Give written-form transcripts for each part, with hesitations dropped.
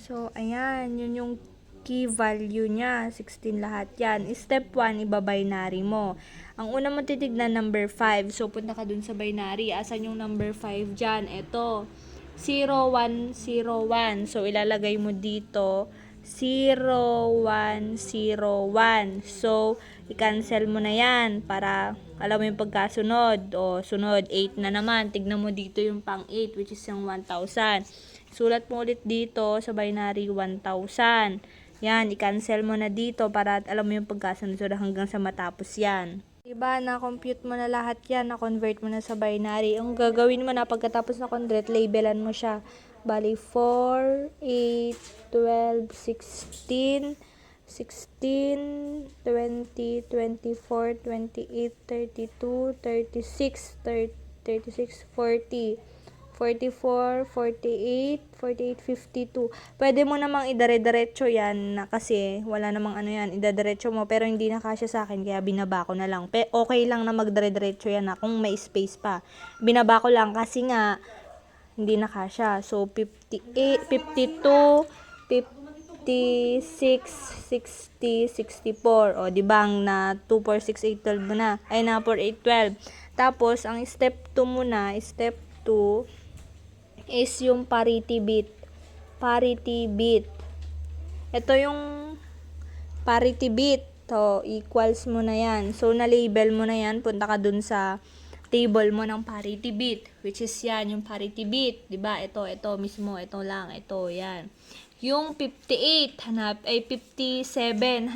So, ayan, yun yung key value niya, 16 lahat yan. Step 1, iba-binary mo. Ang una mo titignan, number 5. So, punta ka dun sa binary. Asan yung number 5 dyan? Ito, 0, 1, 0, 1. So, ilalagay mo dito, 0, 1, 0, 1. So, i-cancel mo na yan para alam mo yung pagkasunod. O, sunod, 8 na naman. Tignan mo dito yung pang 8, which is yung 1,000. Sulat mo ulit dito sa binary 1,000. Yan, i-cancel mo na dito para alam mo yung pagkasunod hanggang sa matapos yan. Diba, na-compute mo na lahat yan, na-convert mo na sa binary. Ang gagawin mo na pagkatapos na convert, labelan mo siya. Bali, 4, 8, 12, 16, 16, 20, 24, 28, 32, 36, 36, 40. 44, 48, 48, 52. Pwede mo namang idare-diretso yan na kasi wala namang ano yan, idadiretso mo pero hindi na kasya sa akin kaya binaba ko na lang. Okay lang na magdire-diretso yan na kung may space pa. Binaba ko lang kasi nga hindi na kasya. So 58, 52, 56, 60, 64. O di ba na 2, 4, 6, 8, 12 mo na. Ay na 4, 8, 12. Tapos ang step 2 muna, step 2 is yung parity bit. Parity bit. Ito yung parity bit. To, equals mo na yan. So, na-label mo na yan. Punta ka dun sa table mo ng parity bit. Which is yan, yung parity bit. Diba? Ito mismo. Ito lang. Ito, yan. Yung 57,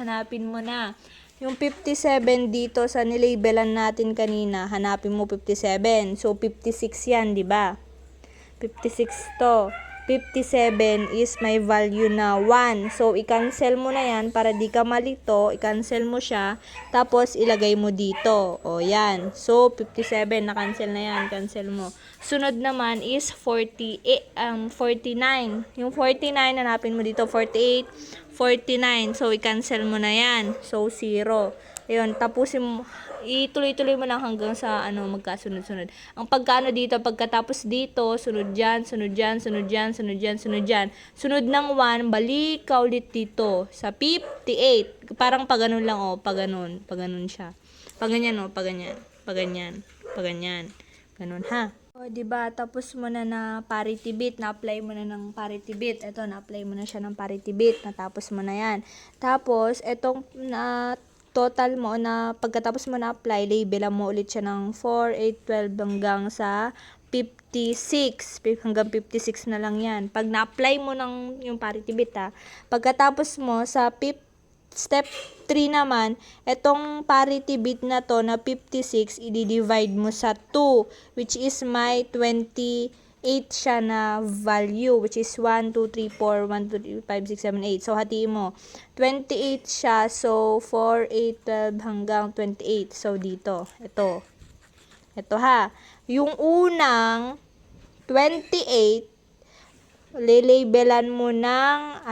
hanapin mo na. Yung 57 dito sa nilabelan natin kanina, hanapin mo 57. So, 56 yan, diba? 56 to. 57 is may value na 1. So, i-cancel mo na yan para di ka malito. I-cancel mo siya. Tapos, ilagay mo dito. O, yan. So, 57. Na-cancel na yan. Cancel mo. Sunod naman is 49. Yung 49, hanapin mo dito. 48, 49. So, i-cancel mo na yan. So, 0. Ayun, tapusin mo. Ituloy-tuloy mo lang hanggang sa magkasunod-sunod. Ang pagkaano dito, pagkatapos dito, sunod dyan, sunod dyan, sunod dyan, sunod dyan, sunod dyan. Sunod ng 1, balik ka ulit dito sa 58. Parang paganon lang paganon siya. Paganyan paganyan, paganyan, paganyan. Ganun ha. O, diba? Tapos mo na parity bit. Na-apply mo na ng parity bit. Ito, na-apply mo na siya ng parity bit. Natapos mo na yan. Tapos, etong total mo na pagkatapos mo na-apply, labelan mo ulit siya ng 4, 8, 12 hanggang sa 56. Hanggang 56 na lang yan. Pag na-apply mo ng yung parity bit pagkatapos mo sa step 3 naman, etong parity bit na to na 56, i-divide mo sa 2, which is may 28 siya na value, which is 1, 2, 3, 4, 1, 2, 3, 5, 6, 7, 8. So, hatiin mo. 28 siya. So, 4, 8, 12 hanggang 28. So, dito. Ito. Ito ha. Yung unang 28, lilabelan mo ng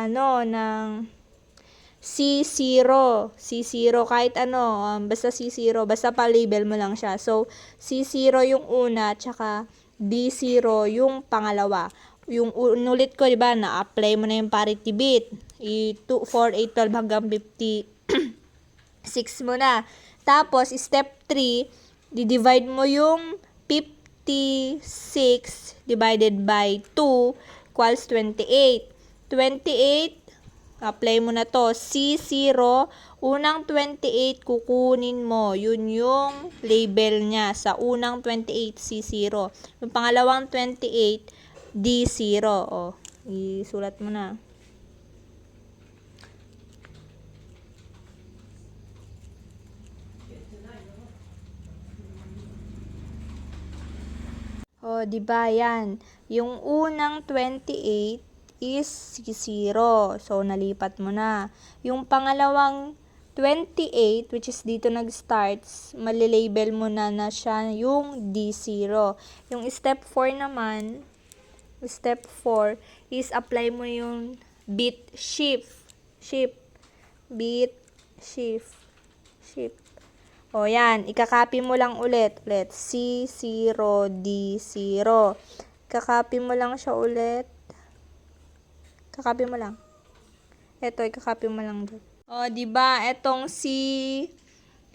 C0. C0. Kahit basta C0. Basta pa-label mo lang siya. So, C0 yung una, tsaka D0 yung pangalawa. Yung unulit ko, diba, na-apply mo na yung parity bit. 4, 8, 12 hanggang 56 mo na. Tapos, step 3, di-divide mo yung 56 divided by 2 equals 28. 28, apply mo na to. C0, unang 28, kukunin mo. Yun yung label niya. Sa unang 28, C0. Yung pangalawang 28, D0. O, isulat mo na. O, diba yan? Yung unang 28 is C0. So, nalipat mo na. Yung pangalawang 28, which is dito nag-starts, malilabel mo na siya yung D0. Yung step 4 naman, step 4 is apply mo yung bit shift. Bit shift. O yan, ikakopy mo lang ulit. C0, D0. Ikakopy mo lang siya ulit. Kakopy mo lang. Ito, ikakopy mo lang dyan. O, diba? Etong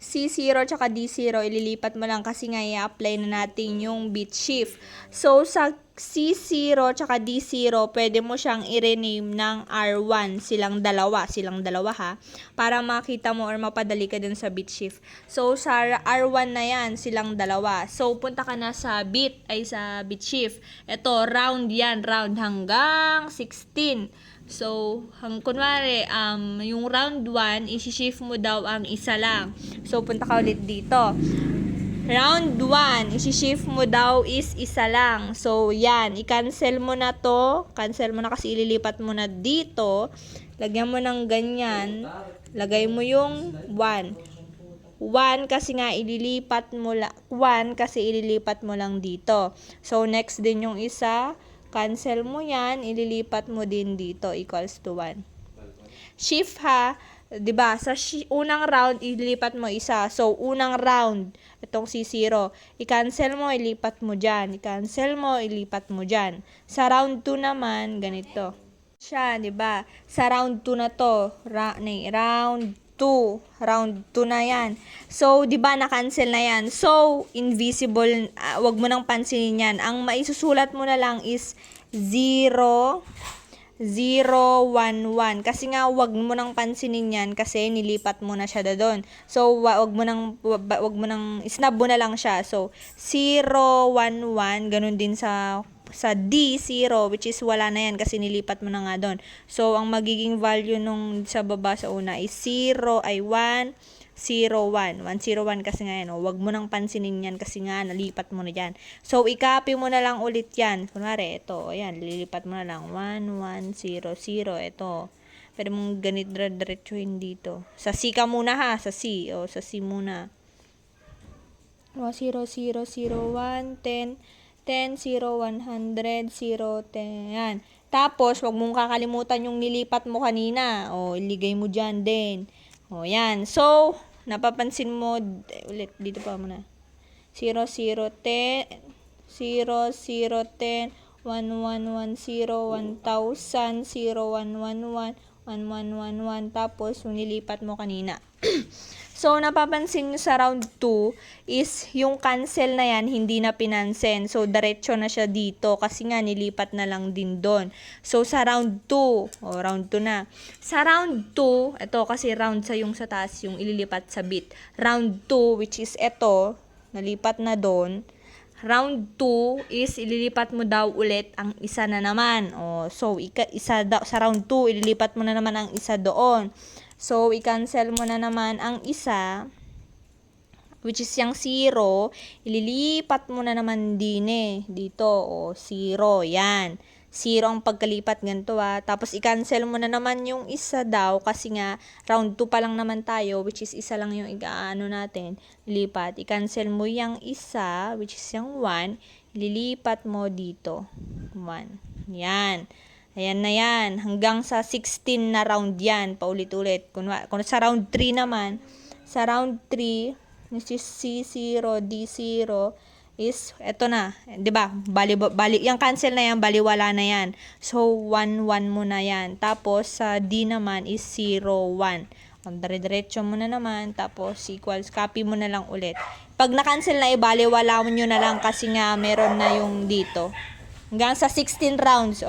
C0 tsaka D0, ililipat mo lang kasi nga i-apply na natin yung bit shift. So, sa C0 tsaka D0, pwede mo siyang i-rename ng R1. Silang dalawa ha. Para makita mo or mapadali ka dun sa bit shift. So, sa R1 na yan, silang dalawa. So, punta ka na sa bit shift. Ito, round yan. Round hanggang 16. So, kunwari, yung round 1, isi-shift mo daw ang isa lang. So, punta ka ulit dito. Round 1, isi-shift mo daw is isa lang. So, yan. I-cancel mo na to. Cancel mo na kasi ililipat mo na dito. Lagyan mo ng ganyan. Lagay mo yung 1. 1 kasi nga ililipat mo lang. 1 kasi ililipat mo lang dito. So, next din yung isa. Cancel mo yan, ililipat mo din dito, equals to 1. Shift ha, 'di ba? Sa unang round, ililipat mo isa. So, unang round, itong C0, i-cancel mo, ilipat mo dyan. I-cancel mo, ilipat mo dyan. Sa round 2 naman, ganito. Siya, 'di ba? Sa round 2 na to, round 2 na yan. So, di ba na-cancel na yan? So, invisible, wag mo nang pansinin yan. Ang maisusulat mo na lang is 0, 0, 1, 1. Kasi nga, wag mo nang pansinin yan kasi nilipat mo na siya doon. So, wag mo nang, snap mo na lang siya. So, 0, 1, 1, ganun din sa D0, which is wala na yan kasi nilipat mo na nga doon. So, ang magiging value nung sa baba sa una is 1, 0, 1. 101 kasi nga yan. Huwag mo nang pansinin yan kasi nga nalipat mo na dyan. So, i-copy mo na lang ulit yan. Kunwari, ito. Ayan, lilipat mo na lang. 1, 1, 0, 0. Ito. Pwede mong ganit diretsuhin dito. Sa C ka muna ha. Sa C. Sa C muna. 0, 0, 0, 1, 10. 10, 0, 100, 0, 10. Yan. Tapos, wag mong kakalimutan yung nilipat mo kanina. Iligay mo dyan din. Yan. So, napapansin mo, ulit, dito pa muna. 0, 0, 10, 0, 0, 10, 1, 1, 1, 0, 1,000, 0, 1, 1, 1, 1, 1, 1, 1, tapos, yung nilipat mo kanina. So, napapansin nyo sa round 2 is yung cancel na yan, hindi na pinansin. So, diretso na siya dito kasi nga nilipat na lang din doon. So, sa round 2, round 2 na. Sa round 2, ito kasi round sa yung sa taas, yung ililipat sa bit. Round 2, which is ito, nalipat na doon. Round 2 is ililipat mo daw ulit ang isa na naman. So, sa round 2, ililipat mo na naman ang isa doon. So, i-cancel mo na naman ang isa, which is yung 0, ililipat mo na naman din dito, 0, yan. 0 ang pagkalipat, ganito Tapos, i-cancel mo na naman yung isa daw, kasi nga, round 2 pa lang naman tayo, which is isa lang yung natin, ilipat. I-cancel mo yung isa, which is yung 1, ililipat mo dito, 1. Yan. Ayan na yan. Hanggang sa 16 na round yan. Paulit-ulit. Kung sa round 3 naman, sa round 3, which is C0, D0, is, eto na. Diba? Bali, yung cancel na yan, baliwala na yan. So, 1, 1 mo na yan. Tapos, sa D naman is 0, 1. Dire-diretso mo na naman. Tapos, equals, copy mo na lang ulit. Pag na-cancel na, ibaliwala mo nyo na lang kasi nga meron na yung dito. Hanggang sa 16 rounds,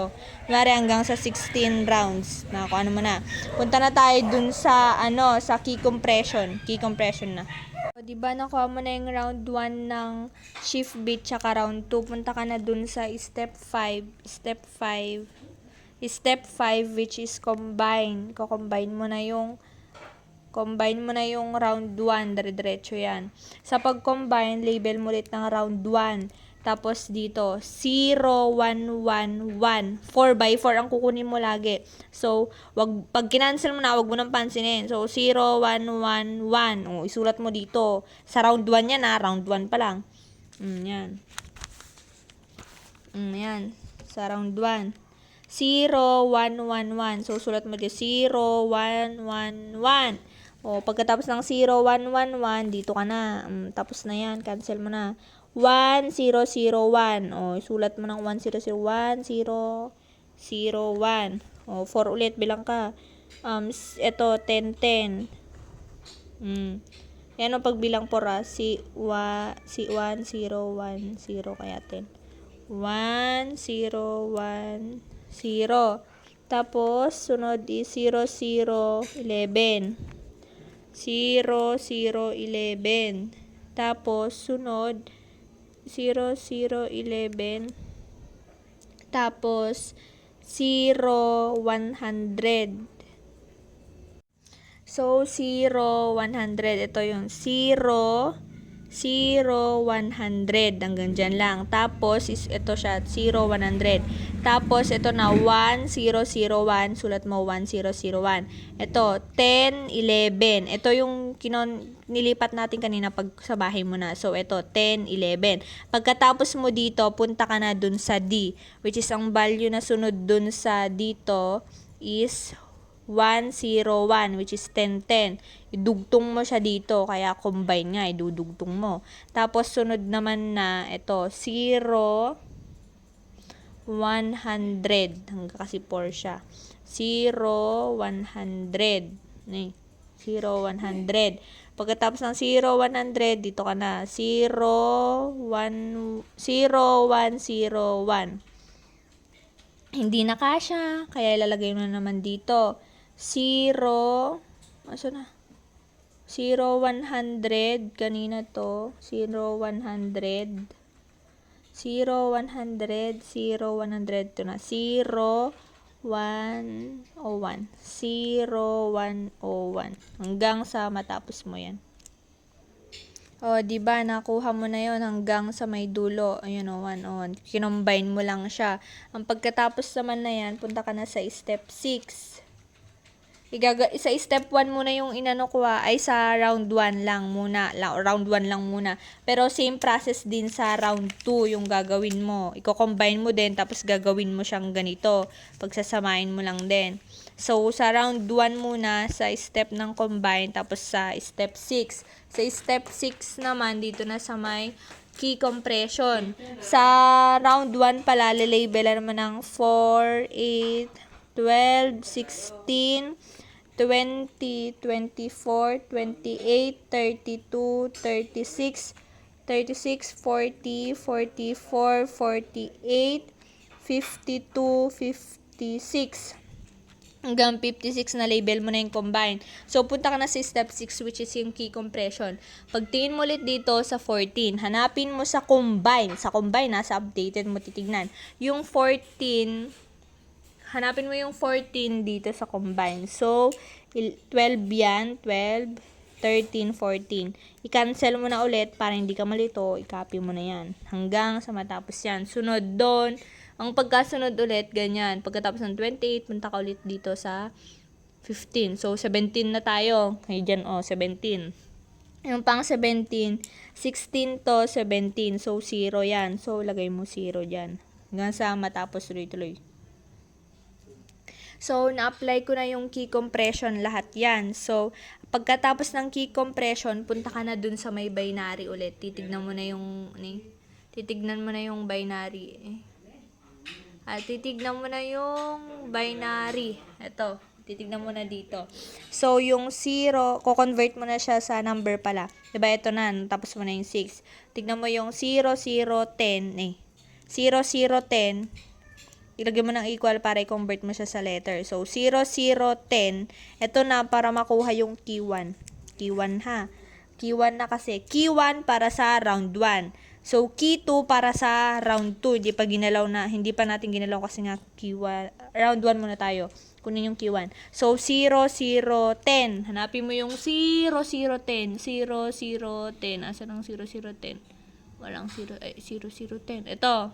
Mari hanggang sa 16 rounds. Kung ano mo na. Punta na tayo dun sa, sa key compression. Key compression na. Diba, nakuha mo na yung round 1 ng shift bit, tsaka round 2. Punta ka na dun sa step 5. Step 5, which is combine. Combine mo na yung round 1. Dire-diretso yan. Sa pag-combine, label mo ulit ng round 1. Tapos dito, 0, 1, 1, 1. 4x4 ang kukunin mo lagi. So, pag kinancel mo na, wag mo nang pansinin. So, 0, 1, 1, 1. Isulat mo dito. Sa round 1 yan round 1 pa lang. Yan. Yan. Sa round 1. 0, 1, 1, 1. So, sulat mo dito, 0, 1, 1, 1. Pagkatapos ng 0, 1, 1, 1, dito ka na. Tapos na yan. Cancel mo na. 1, 0, 0, 1. Isulat mo ng 1, 0, 0, 1, 0, 0, 1. O, 4 ulit, bilang ka. Ito, 10, 10. Yan ang pagbilang 4 si 1, 0, 1, 0, kaya 10. 1, 0, 1, 0. Tapos, sunod is 0, 0, 11. 0, 0, 11. Tapos, sunod, 0, 0, 11. Tapos, 0, 100. So, 0, 100. Ito yung 0, 0, 100. Hanggang dyan lang. Tapos, ito siya, 0, 100. Tapos, ito na, 1, 0, 0, 1. Sulat mo, 1, 0, 0, 1. Ito, 10, 11. Ito yung nilipat natin kanina pag sa bahay mo na. So, ito, 10, 11. Pagkatapos mo dito, punta ka na dun sa D. Which is, ang value na sunod dun sa dito is 101, which is 10, 10. Idugtong mo siya dito, kaya combine nga, idudugtong mo. Tapos, sunod naman na, ito, 0, 100. Hanggang kasi 4 siya. 0, 100. 0, 100. Pagkatapos ng 0, 100, dito ka na. 0, 1, 0, 1, 0, 1. Hindi na kasya, kaya ilalagay mo na naman dito. 0, aso na? 0, 100, kanina to. 0, 100. 0, 100, 0, 100, to na. 0, 101. 0, 101. Hanggang sa matapos mo yan. O, diba, nakuha mo na yon hanggang sa may dulo. Ayun o, 101. Kinombine mo lang siya. Ang pagkatapos naman na yan, punta ka na sa step 6. Sa step 1 muna yung inano ko ay sa round 1 lang muna. Round 1 lang muna. Pero same process din sa round 2 yung gagawin mo. Iko-combine mo din, tapos gagawin mo siyang ganito. Pagsasamahin mo lang din. So, sa round 1 muna, sa step ng combine, tapos sa step 6. Sa step 6 naman, dito na sa may key compression. Sa round 1 pala, lilabelan mo ng 4, 8, 12, 16, 20, 24, 28, 32, 36, 36, 40, 44, 48, 52, 56. Hanggang 56 na label mo na yung combine. So, punta ka na sa step 6, which is yung key compression. Pagtingin mo ulit dito sa 14, hanapin mo sa combine. Sa combine, nasa updated mo titignan. Yung 14, hanapin mo yung 14 dito sa combine. So, 12 yan. 12, 13, 14. I-cancel mo na ulit para hindi ka malito. I-copy mo na yan. Hanggang sa matapos yan. Sunod doon. Ang pagkasunod ulit, ganyan. Pagkatapos ng 28, punta ka ulit dito sa 15. So, 17 na tayo. Ay, dyan, 17. Yung pang 17, 16 to 17. So, 0 yan. So, lagay mo 0 dyan. Hanggang sa matapos tuloy-tuloy. So, na-apply ko na yung key compression lahat yan. So, pagkatapos ng key compression, punta ka na dun sa may binary ulit. Titignan mo na yung binary. At titignan mo na yung binary. Ito, titignan mo na dito. So, yung 0, ko-convert mo na siya sa number pala. Diba, ito na, tapos mo na yung 6. Tignan mo yung 0, 0, 10, 0, 0, 10. Ilagay mo ng equal para i-convert mo siya sa letter. So, 0, 0, 10. Ito na para makuha yung key 1. Key 1 ha. Key 1 na kasi. Key 1 para sa round 1. So, key 2 para sa round 2. Hindi pa natin ginalaw kasi nga key 1. Round 1 muna tayo. Kunin yung key 1. So, 0, 0, 10. Hanapin mo yung 0, 0, 10. 0, 0, 10. Asan ang 0, 0, 10? Walang 0, 0, 0, 10. Ito.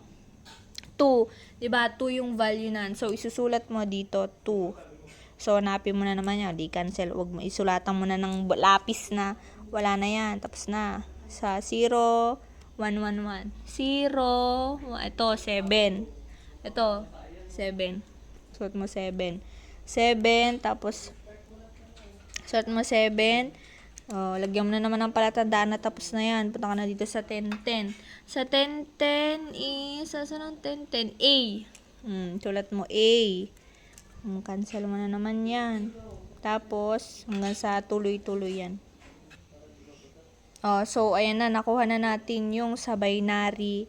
2. Diba? 2 yung value nan. So, isusulat mo dito 2. So, hanapin mo na naman yan. Di cancel. Huwag mo isulatan mo na ng lapis na wala na yan. Tapos na. Sa 0, 111. 0. Ito, 7. Ito, 7. Sulat mo 7. 7. Tapos, sulat mo 7. Lagyan mo na naman ng palatandaan na tapos na yan. Punta ka na dito sa 10-10. Sa 10-10 is, saan ang 10-10? A. Sulat mo A. Cancel mo na naman yan. Tapos, hanggang sa tuloy-tuloy yan. So, ayan na, nakuha na natin yung sa binary.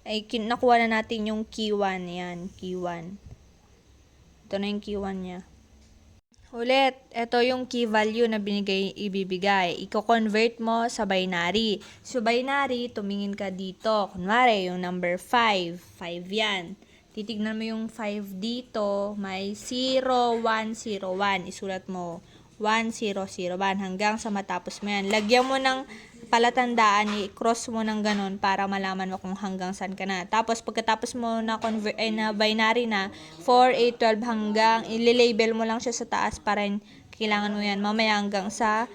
Nakuha na natin yung key 1. Yan, key 1. Ito na yung key 1 niya. Ulit, ito yung key value na ibibigay. Iko-convert mo sa binary. So, binary, tumingin ka dito. Kunwari, yung number 5. 5 yan. Titignan mo yung 5 dito. May 0, 1, 0, 1. Isulat mo 1, 0, 0, 1 hanggang sa matapos mo yan. Lagyan mo ng palatandaan, i-cross mo ng ganun para malaman mo kung hanggang saan ka na. Tapos pagkatapos mo na na binary na 4, 8, 12 hanggang i-label mo lang siya sa taas para kailangan mo yan mamaya hanggang sa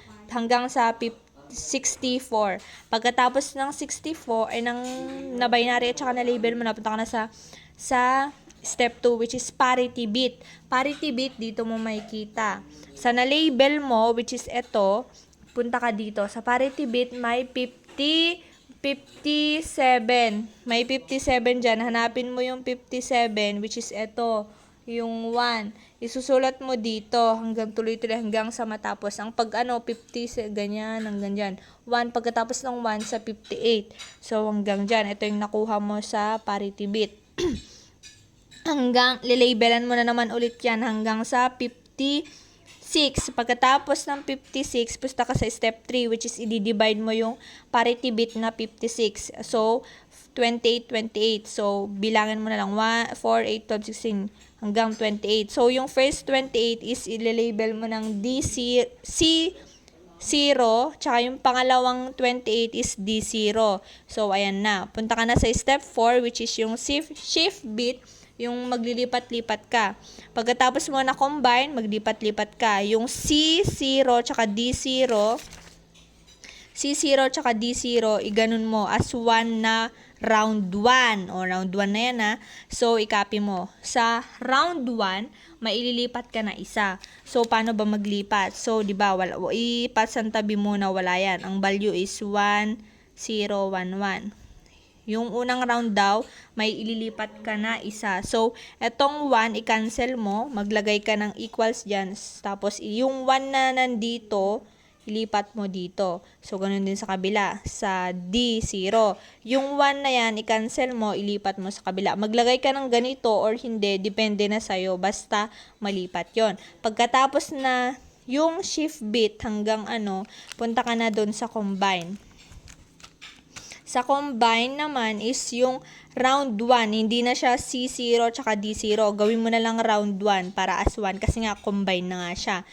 64. Pagkatapos ng 64 ay na binary at saka na label mo na, punta ka na sa step 2 which is parity bit. Parity bit dito mo makikita. Sa na-label mo which is ito, punta ka dito. Sa parity bit may 57. May 57 dyan. Hanapin mo yung 57 which is ito, yung 1. Isusulat mo dito hanggang tuloy-tuloy hanggang sa matapos. Ang 50 ganyan hanggang dyan. 1 pagkatapos ng 1 sa 58. So hanggang dyan. Ito yung nakuha mo sa parity bit. Hanggang lilabelan mo na naman ulit yan hanggang sa 56. Pagkatapos ng 56, pusta ka sa step 3 which is i-divide mo yung parity bit na 56. So 28, 28. So bilangan mo na lang 1, 4, 8, 12, 16 hanggang 28. So yung first 28 is i-label mo ng C0, tsaka yung pangalawang 28 is D0. So ayan na. Punta ka na sa step 4 which is yung shift bit, yung maglilipat-lipat ka. Pagkatapos mo na combine, maglipat-lipat ka. Yung C0 tsaka D0, tsaka D0, iganon mo as 1 na round 1. O, round 1 na yan ha. So, i-copy mo. Sa round 1, maililipat ka na isa. So, paano ba maglipat? So, di ba, ipasantabi mo na wala yan. Ang value is 1, 0, 1, 1. Yung unang round daw, may ililipat ka na isa. So, etong 1, i-cancel mo. Maglagay ka ng equals dyan. Tapos, yung 1 na nandito, ilipat mo dito. So, ganun din sa kabila. Sa D0. Yung 1 na yan, i-cancel mo, ilipat mo sa kabila. Maglagay ka ng ganito or hindi, depende na sa'yo. Basta, malipat yon. Pagkatapos na yung shift bit hanggang punta ka na doon sa combine. Sa combine naman is yung round 1. Hindi na siya C0 tsaka D0. Gawin mo na lang round 1 para as 1 kasi nga combine na nga siya.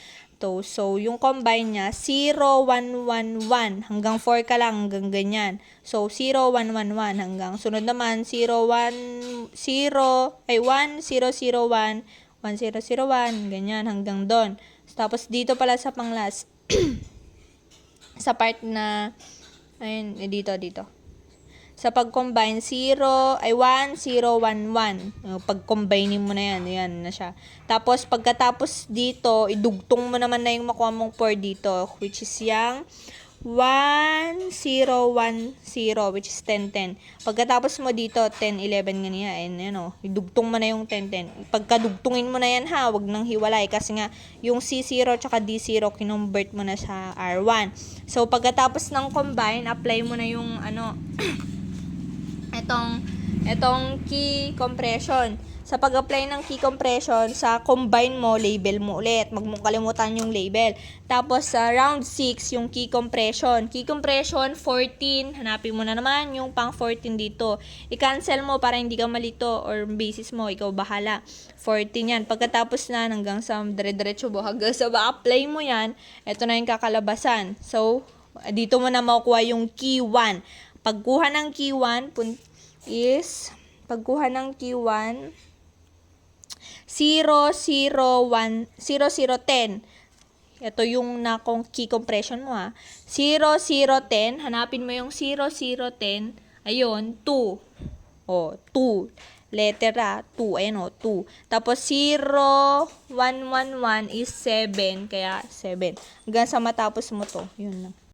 So yung combine niya, 0, 1, 1, 1. Hanggang 4 ka lang, hanggang ganyan. So, 0, 1, 1, 1. Hanggang sunod naman, 0, 1, 0, 1, 0, 0, 1, 1, 0, 0, 1. Ganyan, hanggang doon. Tapos, dito pala sa panglas, sa part na, ayun, dito. Sa pag-combine, 1, 0, 1, 1. Pag-combine mo na yan na siya. Tapos, pagkatapos dito, idugtong mo naman na yung makuha mong 4 dito, which is yung 1, 0, 1, 0, which is 10, 10. Pagkatapos mo dito, 10, 11, ganyan, idugtong mo na yung 10, 10. Pagkadugtungin mo na yan ha, wag nang hiwalay, kasi nga, yung C0 tsaka D0, kinumbert mo na sa R1. So, pagkatapos ng combine, apply mo na yung, etong key compression. Sa pag-apply ng key compression, sa combine mo, label mo ulit. Huwag mong kalimutan yung label. Tapos, sa round 6, yung key compression. Key compression, 14. Hanapin mo na naman yung pang 14 dito. I-cancel mo para hindi ka malito or basis mo, ikaw bahala. 14 yan. Pagkatapos na, hanggang sa dire-diretso mo, hanggang sa ma-apply mo yan, ito na yung kakalabasan. So, dito mo na makukuha yung key 1. Pagkuha ng key 1 pagkuha ng key 1, 0, 0, 1, 0, 0, 10. Ito yung key compression mo ha. 0, 0, 10. Hanapin mo yung 0, 0, 10. Ayun, 2. 2. Letter 2. Ayun 2. Tapos 0, 1, 1, 1 is 7. Kaya 7. Hanggang sa matapos mo to. Yun lang.